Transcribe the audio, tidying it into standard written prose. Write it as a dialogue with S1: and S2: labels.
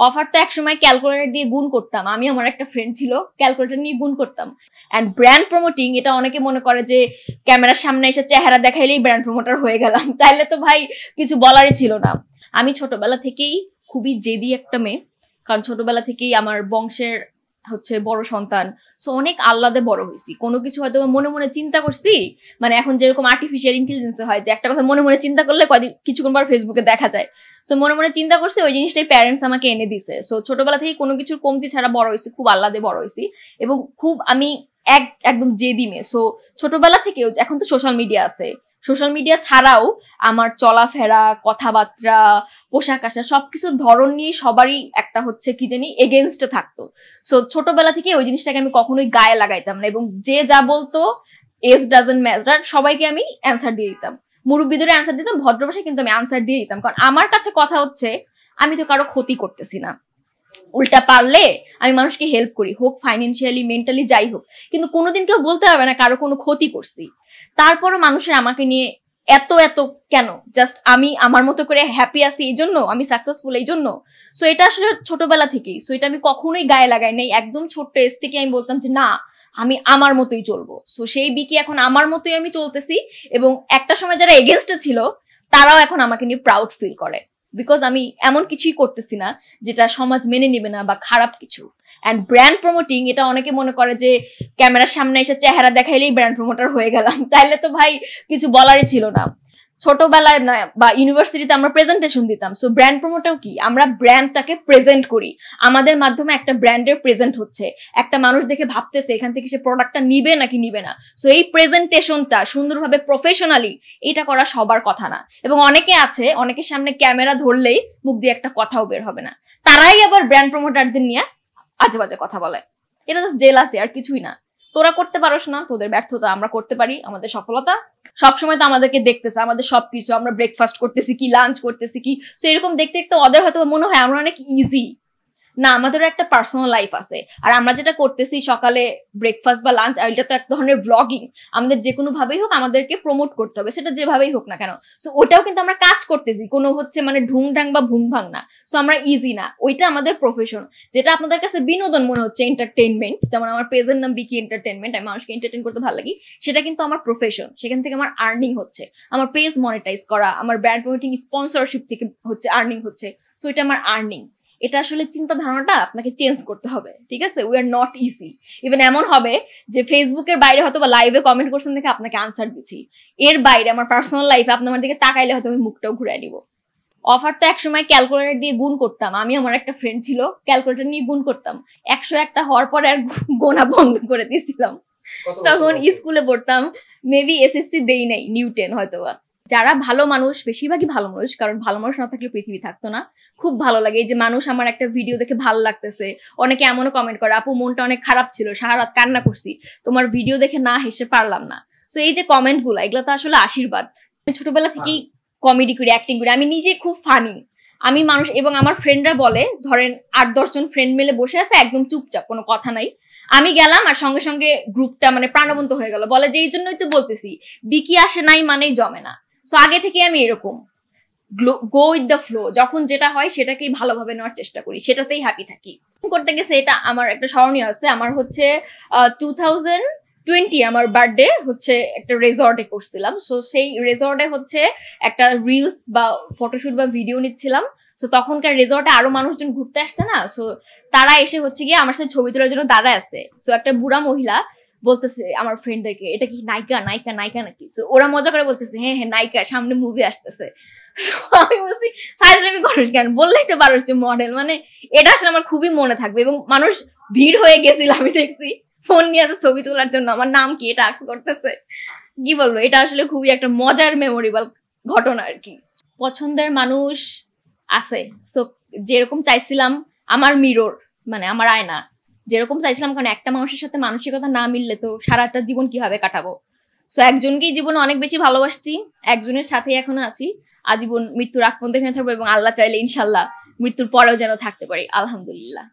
S1: Offer তো একসময় calculator দিয়ে গুণ করতাম। আমি আমার একটা ফ্রেন্ড ছিল, ক্যালকুলেটর নিয়ে গুণ করতাম। অ্যান্ড ব্র্যান্ড প্রমোটিং, এটা অনেকে মনে করে যে ক্যামেরার সামনে এসে চেহারা দেখাইলেই ব্র্যান্ড প্রমোটার হয়ে গেলাম, তাইলে তো ভাই কিছু বলারই ছিল না। আমি ছোটবেলা থেকেই খুবই জেদি একটা মেয়ে, কারণ ছোটবেলা থেকেই আমার বংশের বড় সন্তান, সো অনেক আহ্লাদে বড় হয়েছি। কোনো কিছু হয়তো মনে মনে চিন্তা করছি, মানে এখন যেরকম আর্টিফিশিয়াল ইন্টেলিজেন্স হয় যে একটা কথা মনে মনে চিন্তা করলে কিছুক্ষণ পর ফেসবুকে দেখা যায়, সো মনে মনে চিন্তা করছি, ওই জিনিসটাই প্যারেন্টস আমাকে এনে দিছে। সো ছোটবেলা থেকে কোনো কিছুর কমতি ছাড়া বড় হয়েছি, খুব আহ্লাদে বড় হয়েছি, এবং খুব আমি একদম জেদি মেয়ে। সো ছোটবেলা থেকেও, এখন তো সোশ্যাল মিডিয়া আছে, সোশ্যাল মিডিয়া ছাড়াও আমার চলাফেরা, কথাবার্তা, পোশাক আশাক সবকিছুর ধরন নিয়ে সবারই একটা কি জানি এগেনস্টে থাকতো। সো ছোটবেলা থেকে ওই জিনিসটাকে আমি কখনোই গায়ে লাগাইতাম না, এবং যে যা বলতো এজ ডাজন্ট ম্যাটার, সবাইকে আমি অ্যান্সার দিয়ে দিতাম। মুরব্বীদের অ্যান্সার দিতাম ভদ্র ভাষায়, কিন্তু আমি অ্যান্সার দিয়ে দিতাম, কারণ আমার কাছে কথা আমি তো কারো ক্ষতি করতেছি না। উল্টা পারলে আমি মানুষকে হেল্প করি, হোক ফাইন্যান্সিয়ালি, মেন্টালি, যাই হোক, কিন্তু কোনোদিন কেউ বলতে পারবে না কারো কোনো ক্ষতি করছি। তারপরও মানুষের আমাকে নিয়ে এত কেন? জাস্ট আমি আমার মতো করে হ্যাপি আছি এই জন্য, আমি সাকসেসফুল এই জন্য। সো এটা আসলে ছোটবেলা থেকেই, সো এটা আমি কখনোই গায়ে লাগাই নাই। একদম ছোট্ট এজ থেকে আমি বলতাম যে না, আমি আমার মতোই চলবো। সো সেই বিকি এখন আমার মতোই আমি চলতেছি, এবং একটা সময় যারা এগেনস্টে ছিল তারাও এখন আমাকে নিয়ে প্রাউড ফিল করে, বিকজ আমি এমন কিছুই করতেছি না যেটা সমাজ মেনে নেবে না বা খারাপ কিছু। অ্যান্ড ব্র্যান্ড প্রমোটিং, এটা অনেকে মনে করে যে ক্যামেরার সামনে এসে চেহারা দেখাইলেই ব্র্যান্ড প্রমোটার হয়ে গেলাম, তাইলে তো ভাই কিছু বলারই ছিল না। ছোটবেলায় বা ইউনিভার্সিটিতে আমরা প্রেজেন্টেশন দিতাম। সো ব্র্যান্ড প্রমোটাও কি, আমরা ব্র্যান্ডটাকে প্রেজেন্ট করি, আমাদের মাধ্যমে একটা ব্র্যান্ডের প্রেজেন্ট হচ্ছে, একটা মানুষ দেখে ভাবতেছে এখান থেকে সে প্রোডাক্টটা নিবে নাকি নিবে না। সো এই প্রেজেন্টেশনটা সুন্দরভাবে প্রফেশনালি, এটা করা সবার কথা না। এবং অনেকে আছে, অনেকের সামনে ক্যামেরা ধরলেই মুখ দিয়ে একটা কথাও বের হবে না, তারাই আবার ব্র্যান্ড প্রমোটারদের নিয়ে আজে বাজে কথা বলে। এটা জাস্ট জেলাসি, আর কিছুই না। তোরা করতে পারোস না, তোদের ব্যর্থতা, আমরা করতে পারি, আমাদের সফলতা। সবসময় তো আমাদেরকে দেখতেছে, আমাদের সবকিছু, আমরা ব্রেকফাস্ট করতেছি কি, লাঞ্চ করতেছি কি, সো এরকম দেখতে দেখতে ওদের হয়তো মনে হয় আমরা অনেক ইজি। না, আমাদেরও একটা পার্সোনাল লাইফ আছে। আর আমরা যেটা করতেছি সকালে ব্রেকফাস্ট বা লাঞ্চ, এটা তো এক ধরনের ব্লগিং। আমাদের যে কোনো ভাবেই হোক আমাদেরকে প্রমোট করতে হবে, সেটা যেভাবেই হোক না কেন। সো ওটাও কিন্তু আমরা কাজ করতেছি, কোনো মানে ঢুংঢাং বা ভুংভাং না। সো আমরা ইজি না, ওইটা আমাদের প্রফেশন। যেটা আপনাদের কাছে বিনোদন মনে হচ্ছে, এন্টারটেনমেন্ট, যেমন আমার পেজের নাম বিকি এন্টারটেনমেন্ট, আমি মানুষকে এন্টারটেন করতে ভালো লাগি, সেটা কিন্তু আমার প্রফেশন। সেখান থেকে আমার আর্নিং হচ্ছে, আমার পেজ মনিটাইজ করা, আমার ব্র্যান্ড প্রমোটিং স্পন্সরশিপ থেকে আর্নিং হচ্ছে। সো এটা আমার আর্নিং। এটা আসলে চিন্তা ধারণাটা আপনাকে চেঞ্জ করতে হবে, ঠিক আছে? We are not easy. Even এমন হবে যে ফেসবুকের বাইরে হয়তো বা লাইভে কমেন্ট করছেন দেখে আপনাকে আনসার দিচ্ছি, এর বাইরে আমার পার্সোনাল লাইফে আপনি আমার দিকে তাকাইলে হয়তো আমি মুখটাও ঘুরাই দিব। অফার তো একসময় ক্যালকুলেটর দিয়ে গুণ করতাম। আমি আমার একটা ফ্রেন্ড ছিল, ক্যালকুলেটর নিয়ে গুণ করতাম। 101টা হওয়ার পরে আর গোনা বন্ধ করে দিয়েছিলাম। তখন স্কুলে পড়তাম, মেবি এসএসসি দেই নাই, নিউ 10 হয়তো বা। যারা ভালো মানুষ, বেশিরভাগই ভালো মানুষ, কারণ ভালো মানুষ না থাকলে পৃথিবী থাকতো না। খুব ভালো লাগে এই যে মানুষ আমার একটা ভিডিও দেখে ভালো লাগতেছে। অনেকে এমনও কমেন্ট করে, আপু মনটা অনেক খারাপ ছিল, সারা রাত কান্না করছি, তোমার ভিডিও দেখে না হেসে পারলাম না। সো এই যে কমেন্ট গুলা, এগুলো তো আসলে আশীর্বাদ। আমি ছোটবেলা থেকেই কমেডি করি, অ্যাক্টিং করি, আমি নিজে খুব ফানি। আমি মানুষ, এবং আমার ফ্রেন্ডরা বলে, ধরেন 8-10 জন ফ্রেন্ড মিলে বসে আছে একদম চুপচাপ, কোনো কথা নাই, আমি গেলাম আর সঙ্গে সঙ্গে গ্রুপটা প্রাণবন্ত হয়ে গেল। বলে যে এই জন্যই তো বলতেছি বিকি আসে নাই মানেই জমে না। সো আগে থেকে আমি এরকম গো উইথ দ্য ফ্লো, যখন যেটা হয় সেটাকেই ভালোভাবে নেওয়ার চেষ্টা করি, সেটাতেই হ্যাপি থাকি। করতে গেছে, এটা আমার একটা স্মরণীয় আছে। আমার 2020 আমার বার্থডে একটা রেজর্টে করছিলাম। সো সেই রেজর্টে একটা রিলস বা ফটোশুট বা ভিডিও নিচ্ছিলাম। সো তখনকার রেজর্টে আরো মানুষজন ঘুরতে আসছে না, সো তারা এসে গিয়ে আমার সাথে ছবি তোলার জন্য দাঁড়ায় আছে। সো একটা বুড়া মহিলা বলতেছে আমার ফ্রেন্ডদেরকে, এটা কি নায়িকা নায়িকা নায়িকা নাকি? সো ওরা মজা করে বলতেছে হ্যাঁ হ্যাঁ নায়িকা, সামনে মুভি আসতেছে। আমি বলছি ফাইজলামি করিস কেন, বললেই তো পারো মডেল। এটা আসলে আমার খুবই মনে থাকবে, এবং মানুষ ভিড় হয়ে গেছিল, আমি দেখছি ফোন নিয়ে আছে ছবি তোলার জন্য, আমার নাম কি এটা আস্ক করতেছে। কি বলবো, এটা আসলে খুবই একটা মজার মেমোরেবল ঘটনা আর কি। পছন্দের মানুষ আছে, সো যেরকম চাইছিলাম, আমার মিরর আমার আয়না, যেরকম চাইছিলাম, কারণ একটা মানুষের সাথে মানসিকতা না মিললে তো সারাটা জীবন কিভাবে কাটাবো। সো একজনকেই জীবনে অনেক বেশি ভালোবাসছি, একজনের সাথে এখনো আছি, আজীবন মৃত্যুর আগ পর্যন্ত এখানে থাকবো, এবং আল্লাহ চাইলে ইনশাল্লাহ মৃত্যুর পরেও যেন থাকতে পারি, আলহামদুলিল্লাহ।